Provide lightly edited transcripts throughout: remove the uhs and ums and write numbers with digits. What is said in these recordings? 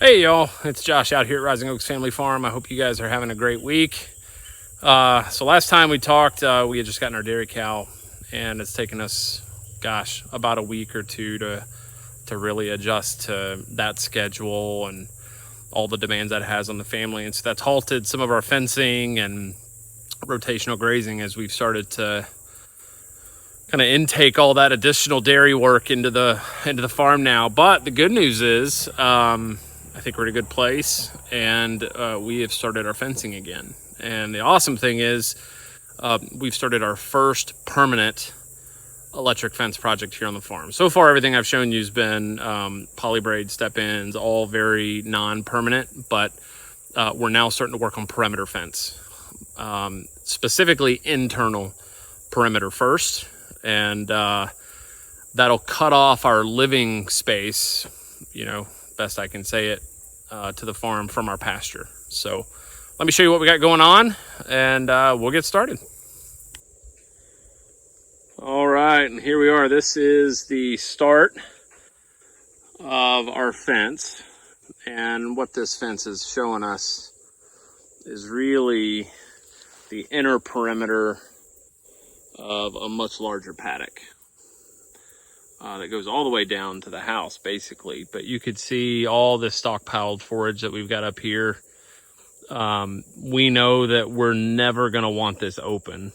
Hey y'all, it's Josh out here at Rising Oaks Family Farm. I hope you guys are having a great week. So last time we talked, we had just gotten our dairy cow, and it's taken us, about a week or two to really adjust to that schedule and all the demands that it has on the family. And so that's halted some of our fencing and rotational grazing as we've started to kind of intake all that additional dairy work into the farm now. But the good news is, I think we're in a good place, and we have started our fencing again. And the awesome thing is, we've started our first permanent electric fence project here on the farm. So far, everything I've shown you has been polybraid step-ins, all very non-permanent, but we're now starting to work on perimeter fence, specifically internal perimeter first. And that'll cut off our living space, best I can say it, to the farm from our pasture. So let me show you what we got going on, and we'll get started. All right, and here we are. This is the start of our fence, and what this fence is showing us is really the inner perimeter of a much larger paddock that goes all the way down to the house, basically. But you could see all this stockpiled forage that we've got up here. We know that we're never going to want this open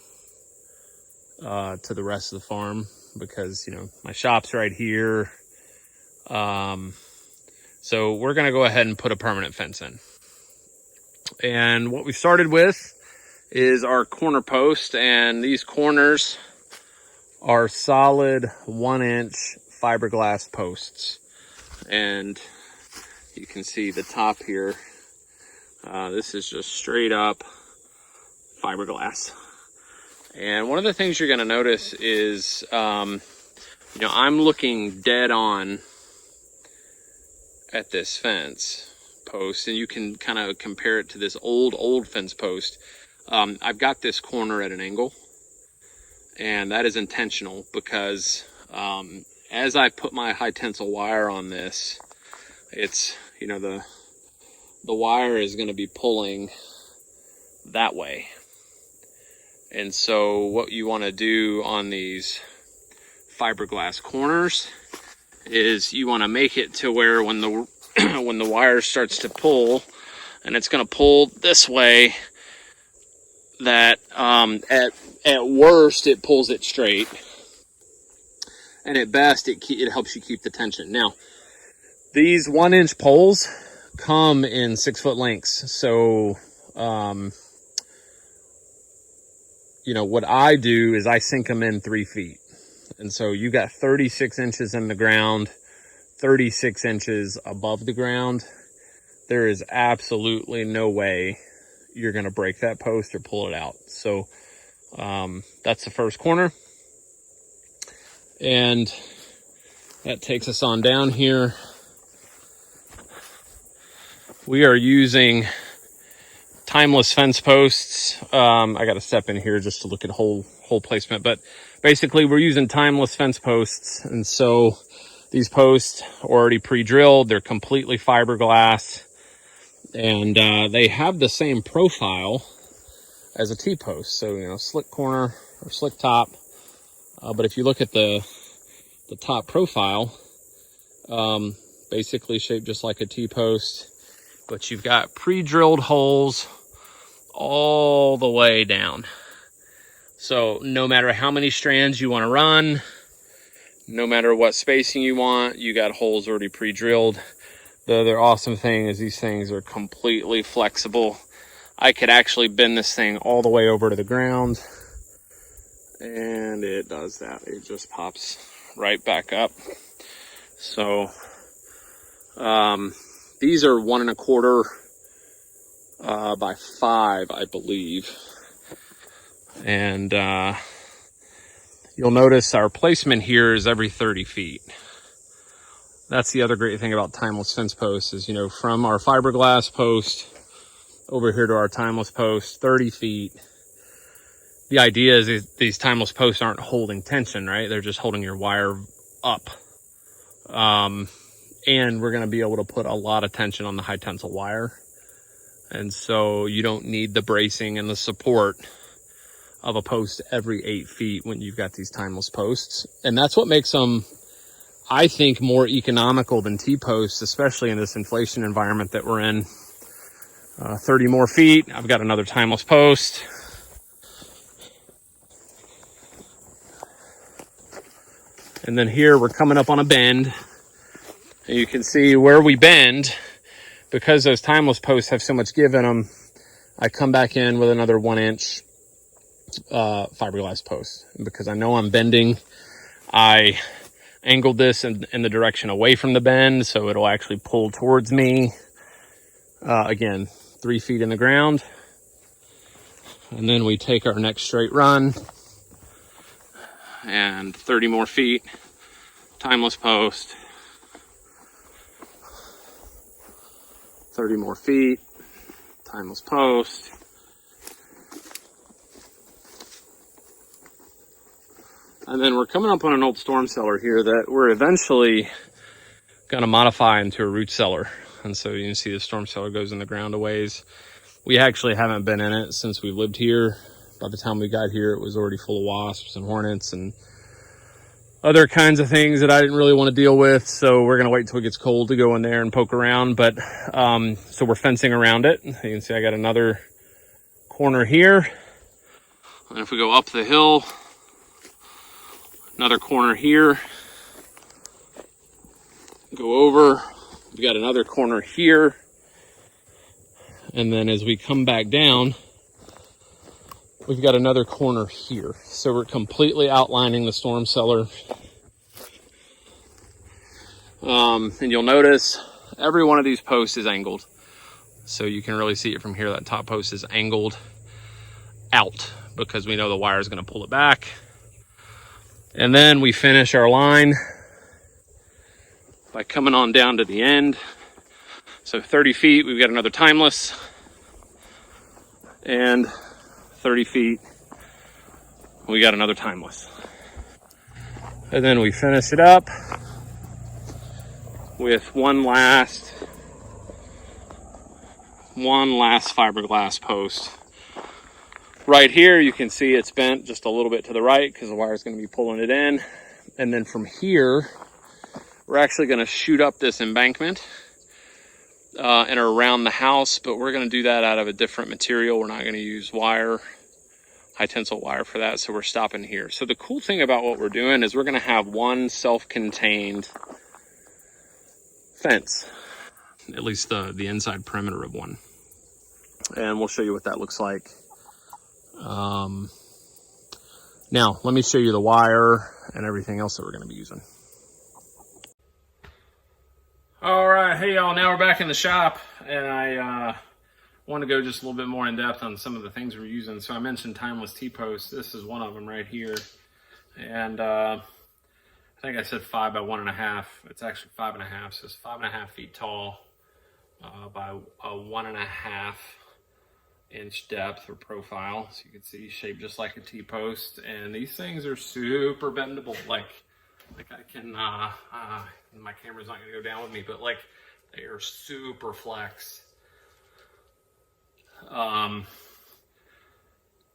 to the rest of the farm because, my shop's right here. So we're going to go ahead and put a permanent fence in. And what we started with is our corner post, and these corners are solid 1-inch fiberglass posts. And you can see the top here. This is just straight up fiberglass. And one of the things you're going to notice is, I'm looking dead on at this fence post, and you can kind of compare it to this old fence post. I've got this corner at an angle, and that is intentional because as I put my high tensile wire on this, it's, the wire is going to be pulling that way. And so what you want to do on these fiberglass corners is you want to make it to where when the when the wire starts to pull, and it's going to pull this way, that at worst it pulls it straight, and at best it helps you keep the tension. Now, these 1-inch poles come in 6-foot lengths, so what I do is I sink them in 3 feet. And so you got 36 inches in the ground, 36 inches above the ground. There is absolutely no way you're going to break that post or pull it out. So that's the first corner. And that takes us on down here. We are using timeless fence posts. I got to step in here just to look at hole placement, but basically we're using timeless fence posts. And so these posts are already pre-drilled. They're completely fiberglass, and they have the same profile as a T-post. So, slick corner or slick top. But if you look at the top profile, basically shaped just like a T-post, but you've got pre-drilled holes all the way down. So no matter how many strands you want to run, no matter what spacing you want, you got holes already pre-drilled. The other awesome thing is these things are completely flexible. I could actually bend this thing all the way over to the ground, and it does that. It just pops right back up. So these are 1 1/4 by 5, I believe. And you'll notice our placement here is every 30 feet. That's the other great thing about timeless fence posts is, from our fiberglass post over here to our timeless post, 30 feet. The idea is these timeless posts aren't holding tension, right? They're just holding your wire up. and we're going to be able to put a lot of tension on the high tensile wire. And so you don't need the bracing and the support of a post every 8 feet when you've got these timeless posts. And that's what makes them, I think, more economical than T-posts, especially in this inflation environment that we're in. 30 more feet. I've got another timeless post. And then here we're coming up on a bend. And you can see where we bend, because those timeless posts have so much give in them, I come back in with another 1-inch fiberglass post. And because I know I'm bending, I angled this in the direction away from the bend, so it'll actually pull towards me. Again, 3 feet in the ground. And then we take our next straight run. And 30 more feet, timeless post. 30 more feet, timeless post. And then we're coming up on an old storm cellar here that we're eventually going to modify into a root cellar. And so you can see the storm cellar goes in the ground a ways. We actually haven't been in it since we've lived here. By the time we got here, it was already full of wasps and hornets and other kinds of things that I didn't really want to deal with. So we're going to wait till it gets cold to go in there and poke around. But so we're fencing around it. You can see I got another corner here. And if we go up the hill, another corner here. Go over, we got another corner here. And then as we come back down, we've got another corner here. So we're completely outlining the storm cellar. And you'll notice every one of these posts is angled. So you can really see it from here. That top post is angled out because we know the wire is going to pull it back. And then we finish our line by coming on down to the end. So 30 feet, we've got another timeless. And 30 feet, we got another timeless. And then we finish it up with one last fiberglass post. Right here, you can see it's bent just a little bit to the right because the wire is going to be pulling it in. And then from here, we're actually going to shoot up this embankment and around the house, but we're going to do that out of a different material. We're not going to use wire, high tensile wire for that, so we're stopping here. So the cool thing about what we're doing is we're going to have one self-contained fence, at least the inside perimeter of one. And we'll show you what that looks like. Now, let me show you the wire and everything else that we're going to be using. All right, hey y'all, now we're back in the shop, and I want to go just a little bit more in depth on some of the things we're using. So I mentioned timeless T-posts. This is one of them right here. And I think I said 5 by 1.5. It's actually 5.5, so it's 5.5 feet tall by a 1.5 inch depth or profile. So you can see shaped just like a T-post. And these things are super bendable. Like I can, my camera's not gonna go down with me, but like they are super flex.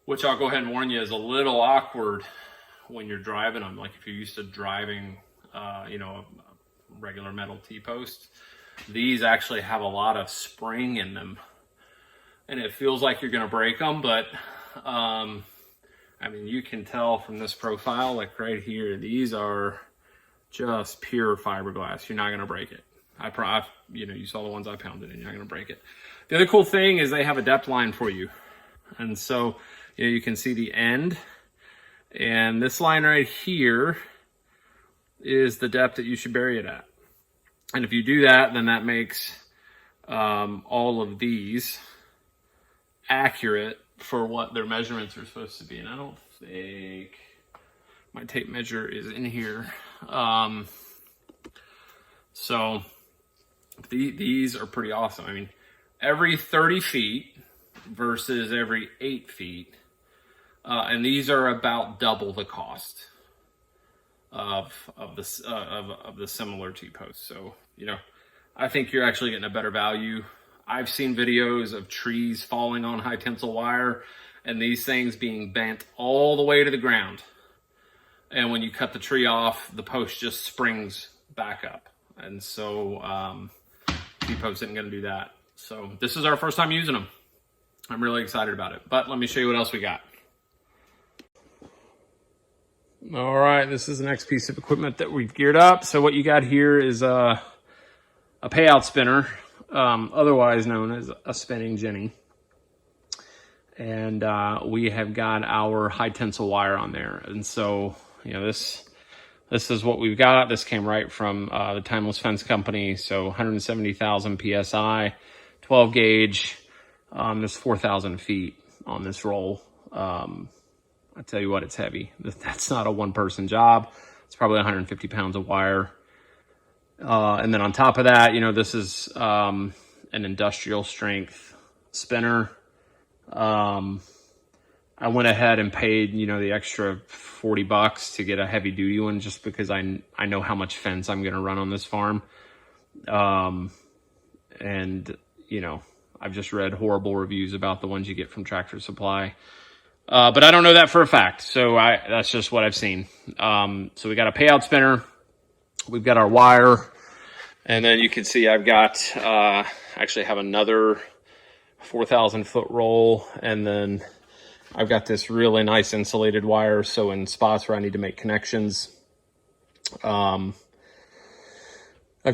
Which I'll go ahead and warn you is a little awkward when you're driving them. Like if you're used to driving, you know, a regular metal T-post, these actually have a lot of spring in them. And it feels like you're gonna break them, but I mean, you can tell from this profile, like right here, these are just pure fiberglass. You're not gonna break it. You know, you saw the ones I pounded in, you're not gonna break it. The other cool thing is they have a depth line for you. And so, you know, you can see the end. And this line right here is the depth that you should bury it at. And if you do that, then that makes all of these accurate for what their measurements are supposed to be. And I don't think my tape measure is in here. So these are pretty awesome. I mean, every 30 feet versus every 8 feet. And these are about double the cost. of the similar T-posts. So, you know, I think you're actually getting a better value. I've seen videos of trees falling on high tensile wire and these things being bent all the way to the ground. And when you cut the tree off, the post just springs back up. And so T-post isn't gonna do that. So this is our first time using them. I'm really excited about it. But let me show you what else we got. All right, this is the next piece of equipment that we've geared up. So what you got here is a payout spinner, otherwise known as a spinning Jenny. And we have got our high tensile wire on there. And so, you know, this is what we've got. This came right from the Timeless Fence Company. So 170,000 PSI, 12 gauge. There's 4,000 feet on this roll. I tell you what, it's heavy. That's not a one-person job. It's probably 150 pounds of wire. And then on top of that, you know, this is an industrial strength spinner. I went ahead and paid, you know, the extra $40 to get a heavy duty one just because I know how much fence I'm going to run on this farm. And, you know, I've just read horrible reviews about the ones you get from Tractor Supply. But I don't know that for a fact. So that's just what I've seen. So we got a payout spinner. We've got our wire. And then you can see I've got, actually have another 4,000 foot roll. And then I've got this really nice insulated wire. So in spots where I need to make connections, I've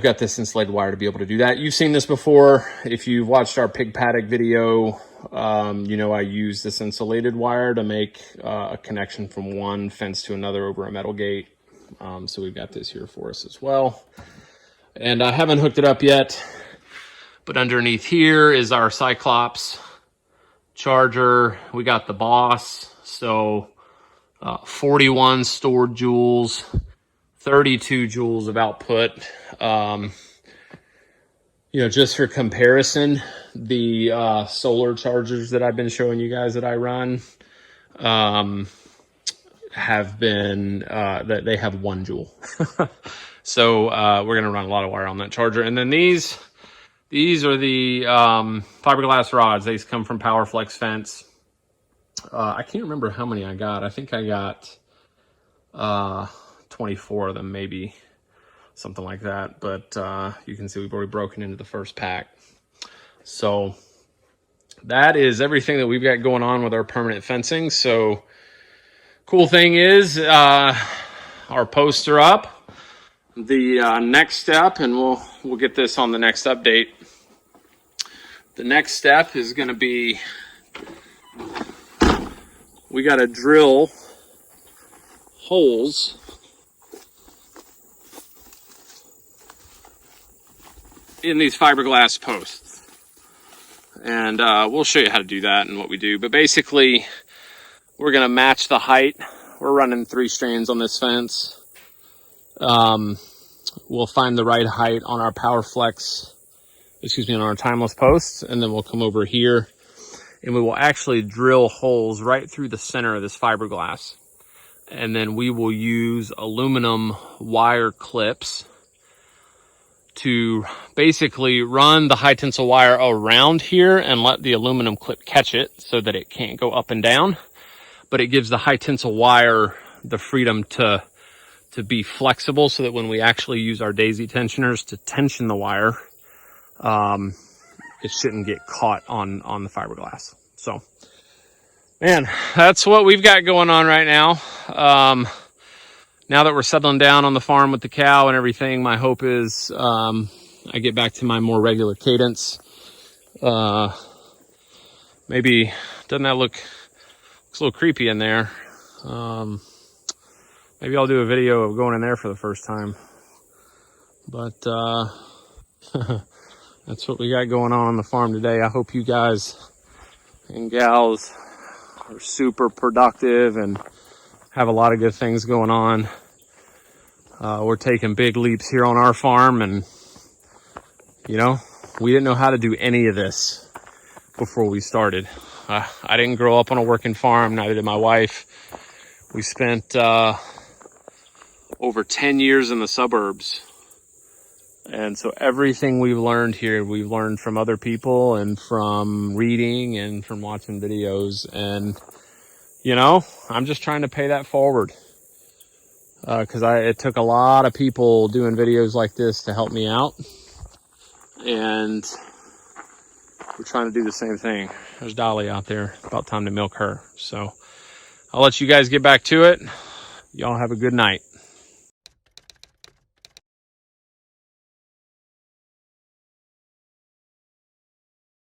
got this insulated wire to be able to do that. You've seen this before. If you've watched our pig paddock video, you know, I use this insulated wire to make a connection from one fence to another over a metal gate. So we've got this here for us as well. And I haven't hooked it up yet, but underneath here is our Cyclops charger. We got the Boss. So 41 stored joules, 32 joules of output. You know, just for comparison, the solar chargers that I've been showing you guys that I run have been, that they have 1 joule. So we're going to run a lot of wire on that charger. And then these are the fiberglass rods. These come from PowerFlex Fence. I can't remember how many I got. I think I got 24 of them, maybe something like that. But you can see we've already broken into the first pack. So that is everything that we've got going on with our permanent fencing. So cool thing is our posts are up. The next step, and we'll get this on the next update. The next step is going to be, we got to drill holes in these fiberglass posts. And we'll show you how to do that and what we do. But basically, we're going to match the height. We're running 3 strands on this fence. We'll find the right height on our on our Timeless posts, and then we'll come over here and we will actually drill holes right through the center of this fiberglass. And then we will use aluminum wire clips to basically run the high tensile wire around here and let the aluminum clip catch it so that it can't go up and down. But it gives the high tensile wire the freedom to be flexible so that when we actually use our daisy tensioners to tension the wire, it shouldn't get caught on the fiberglass. So, man, that's what we've got going on right now. Now that we're settling down on the farm with the cow and everything, my hope is I get back to my more regular cadence. Maybe, doesn't that looks a little creepy in there. Maybe I'll do a video of going in there for the first time. But that's what we got going on the farm today. I hope you guys and gals are super productive and have a lot of good things going on. We're taking big leaps here on our farm, and you know, we didn't know how to do any of this before we started. I didn't grow up on a working farm, neither did my wife. We spent over over 10 years in the suburbs. And so everything we've learned here, we've learned from other people and from reading and from watching videos. And, you know, I'm just trying to pay that forward. Because it took a lot of people doing videos like this to help me out. And we're trying to do the same thing. There's Dolly out there. About time to milk her. So I'll let you guys get back to it. Y'all have a good night.